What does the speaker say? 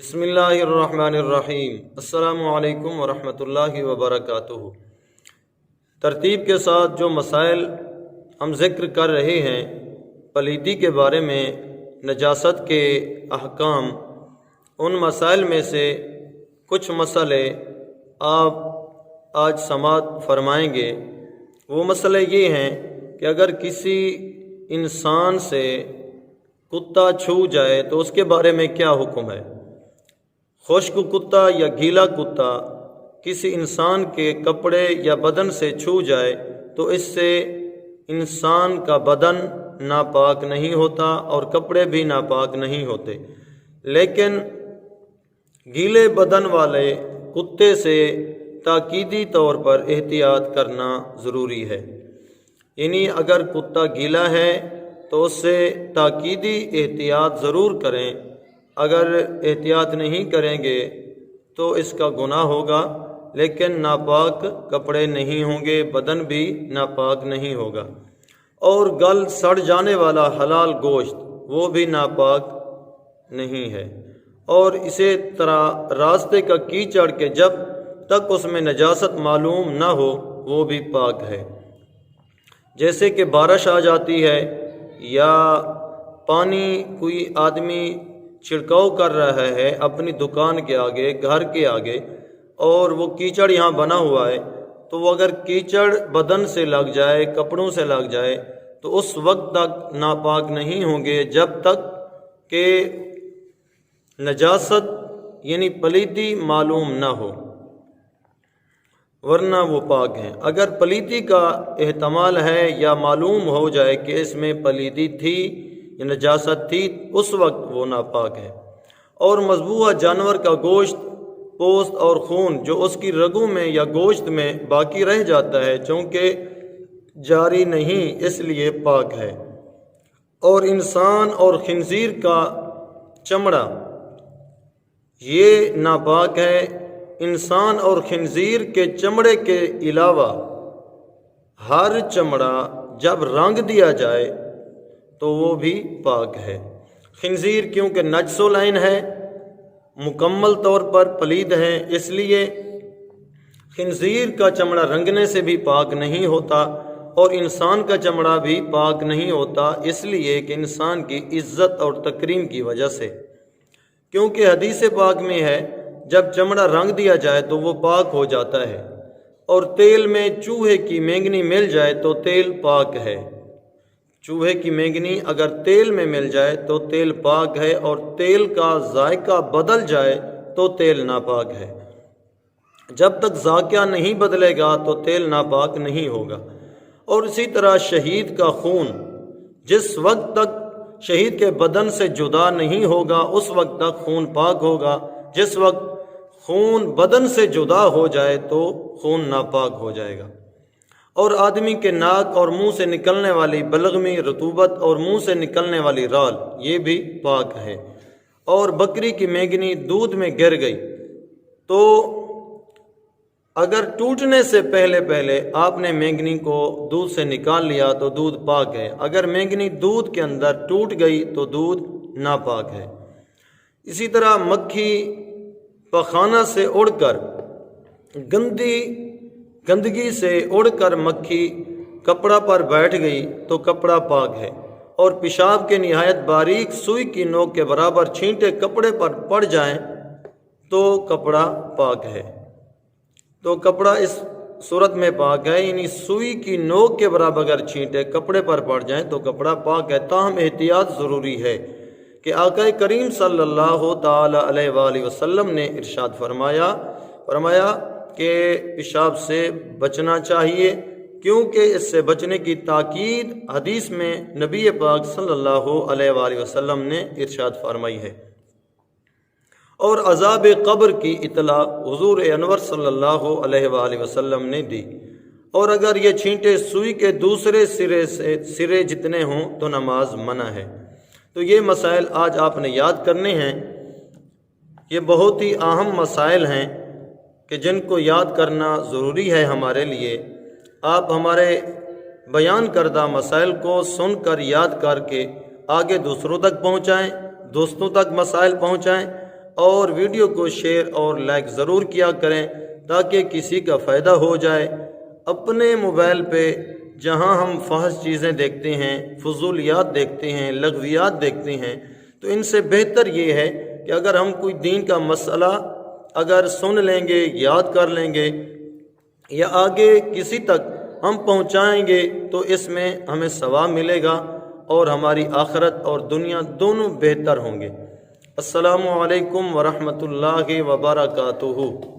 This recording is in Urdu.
بسم اللہ الرحمن الرحیم۔ السلام علیکم ورحمۃ اللہ وبرکاتہ۔ ترتیب کے ساتھ جو مسائل ہم ذکر کر رہے ہیں پلیدی کے بارے میں، نجاست کے احکام، ان مسائل میں سے کچھ مسئلے آپ آج سماعت فرمائیں گے۔ وہ مسئلے یہ ہیں کہ اگر کسی انسان سے کتا چھو جائے تو اس کے بارے میں کیا حکم ہے۔ خشک کتا یا گیلا کتا کسی انسان کے کپڑے یا بدن سے چھو جائے تو اس سے انسان کا بدن ناپاک نہیں ہوتا اور کپڑے بھی ناپاک نہیں ہوتے، لیکن گیلے بدن والے کتے سے تاکیدی طور پر احتیاط کرنا ضروری ہے۔ یعنی اگر کتا گیلا ہے تو اس سے تاکیدی احتیاط ضرور کریں، اگر احتیاط نہیں کریں گے تو اس کا گناہ ہوگا، لیکن ناپاک کپڑے نہیں ہوں گے، بدن بھی ناپاک نہیں ہوگا۔ اور گل سڑ جانے والا حلال گوشت وہ بھی ناپاک نہیں ہے۔ اور اسی طرح راستے کا کیچڑ کے جب تک اس میں نجاست معلوم نہ ہو وہ بھی پاک ہے۔ جیسے کہ بارش آ جاتی ہے یا پانی کوئی آدمی چھڑکاؤ کر رہا ہے اپنی دکان کے آگے، گھر کے آگے، اور وہ کیچڑ یہاں بنا ہوا ہے، تو وہ اگر کیچڑ بدن سے لگ جائے، کپڑوں سے لگ جائے تو اس وقت تک ناپاک نہیں ہوں گے جب تک کہ نجاست یعنی پلیدی معلوم نہ ہو، ورنہ وہ پاک ہیں۔ اگر پلیدی کا احتمال ہے یا معلوم ہو جائے کہ اس میں پلیدی تھی یا نجاست تھی، اس وقت وہ ناپاک ہے۔ اور مذبوحہ جانور کا گوشت، پوست اور خون جو اس کی رگوں میں یا گوشت میں باقی رہ جاتا ہے چونکہ جاری نہیں اس لیے پاک ہے۔ اور انسان اور خنزیر کا چمڑا یہ ناپاک ہے۔ انسان اور خنزیر کے چمڑے کے علاوہ ہر چمڑا جب رنگ دیا جائے تو وہ بھی پاک ہے۔ خنزیر کیونکہ نجس العین ہے، مکمل طور پر پلید ہے، اس لیے خنزیر کا چمڑا رنگنے سے بھی پاک نہیں ہوتا، اور انسان کا چمڑا بھی پاک نہیں ہوتا، اس لیے کہ انسان کی عزت اور تکریم کی وجہ سے، کیونکہ حدیث پاک میں ہے جب چمڑا رنگ دیا جائے تو وہ پاک ہو جاتا ہے۔ اور تیل میں چوہے کی مینگنی مل جائے تو تیل پاک ہے۔ چوہے کی مینگنی اگر تیل میں مل جائے تو تیل پاک ہے، اور تیل کا ذائقہ بدل جائے تو تیل ناپاک ہے۔ جب تک ذائقہ نہیں بدلے گا تو تیل ناپاک نہیں ہوگا۔ اور اسی طرح شہید کا خون جس وقت تک شہید کے بدن سے جدا نہیں ہوگا اس وقت تک خون پاک ہوگا، جس وقت خون بدن سے جدا ہو جائے تو خون ناپاک ہو جائے گا۔ اور آدمی کے ناک اور منہ سے نکلنے والی بلغمی، رطوبت اور منہ سے نکلنے والی رال یہ بھی پاک ہے۔ اور بکری کی مینگنی دودھ میں گر گئی تو اگر ٹوٹنے سے پہلے آپ نے مینگنی کو دودھ سے نکال لیا تو دودھ پاک ہے۔ اگر مینگنی دودھ کے اندر ٹوٹ گئی تو دودھ ناپاک ہے۔ اسی طرح مکھی پخانہ سے اڑ کر گندگی سے اڑ کر مکھی کپڑا پر بیٹھ گئی تو کپڑا پاک ہے۔ اور پیشاب کے نہایت باریک سوئی کی نوک کے برابر چھینٹے کپڑے پر پڑ جائیں تو کپڑا پاک ہے۔ تو کپڑا اس صورت میں پاک ہے، یعنی سوئی کی نوک کے برابر اگر چھینٹے کپڑے پر پڑ جائیں تو کپڑا پاک ہے۔ تاہم احتیاط ضروری ہے کہ آقا کریم صلی اللہ تعالی علیہ وآلہ وسلم نے ارشاد فرمایا کہ پیشاب سے بچنا چاہیے، کیونکہ اس سے بچنے کی تاکید حدیث میں نبی پاک صلی اللہ علیہ وآلہ وسلم نے ارشاد فرمائی ہے۔ اور عذاب قبر کی اطلاع حضور انور صلی اللہ علیہ وآلہ وسلم نے دی۔ اور اگر یہ چھینٹے سوئی کے دوسرے سرے جتنے ہوں تو نماز منع ہے۔ تو یہ مسائل آج آپ نے یاد کرنے ہیں۔ یہ بہت ہی اہم مسائل ہیں کہ جن کو یاد کرنا ضروری ہے ہمارے لیے۔ آپ ہمارے بیان کردہ مسائل کو سن کر یاد کر کے آگے دوسروں تک پہنچائیں، دوستوں تک مسائل پہنچائیں، اور ویڈیو کو شیئر اور لائک ضرور کیا کریں تاکہ کسی کا فائدہ ہو جائے۔ اپنے موبائل پہ جہاں ہم فحش چیزیں دیکھتے ہیں، فضولیات دیکھتے ہیں، لغویات دیکھتے ہیں، تو ان سے بہتر یہ ہے کہ اگر ہم کوئی دین کا مسئلہ اگر سن لیں گے، یاد کر لیں گے یا آگے کسی تک ہم پہنچائیں گے تو اس میں ہمیں ثواب ملے گا اور ہماری آخرت اور دنیا دونوں بہتر ہوں گے۔ السلام علیکم ورحمۃ اللہ وبرکاتہ۔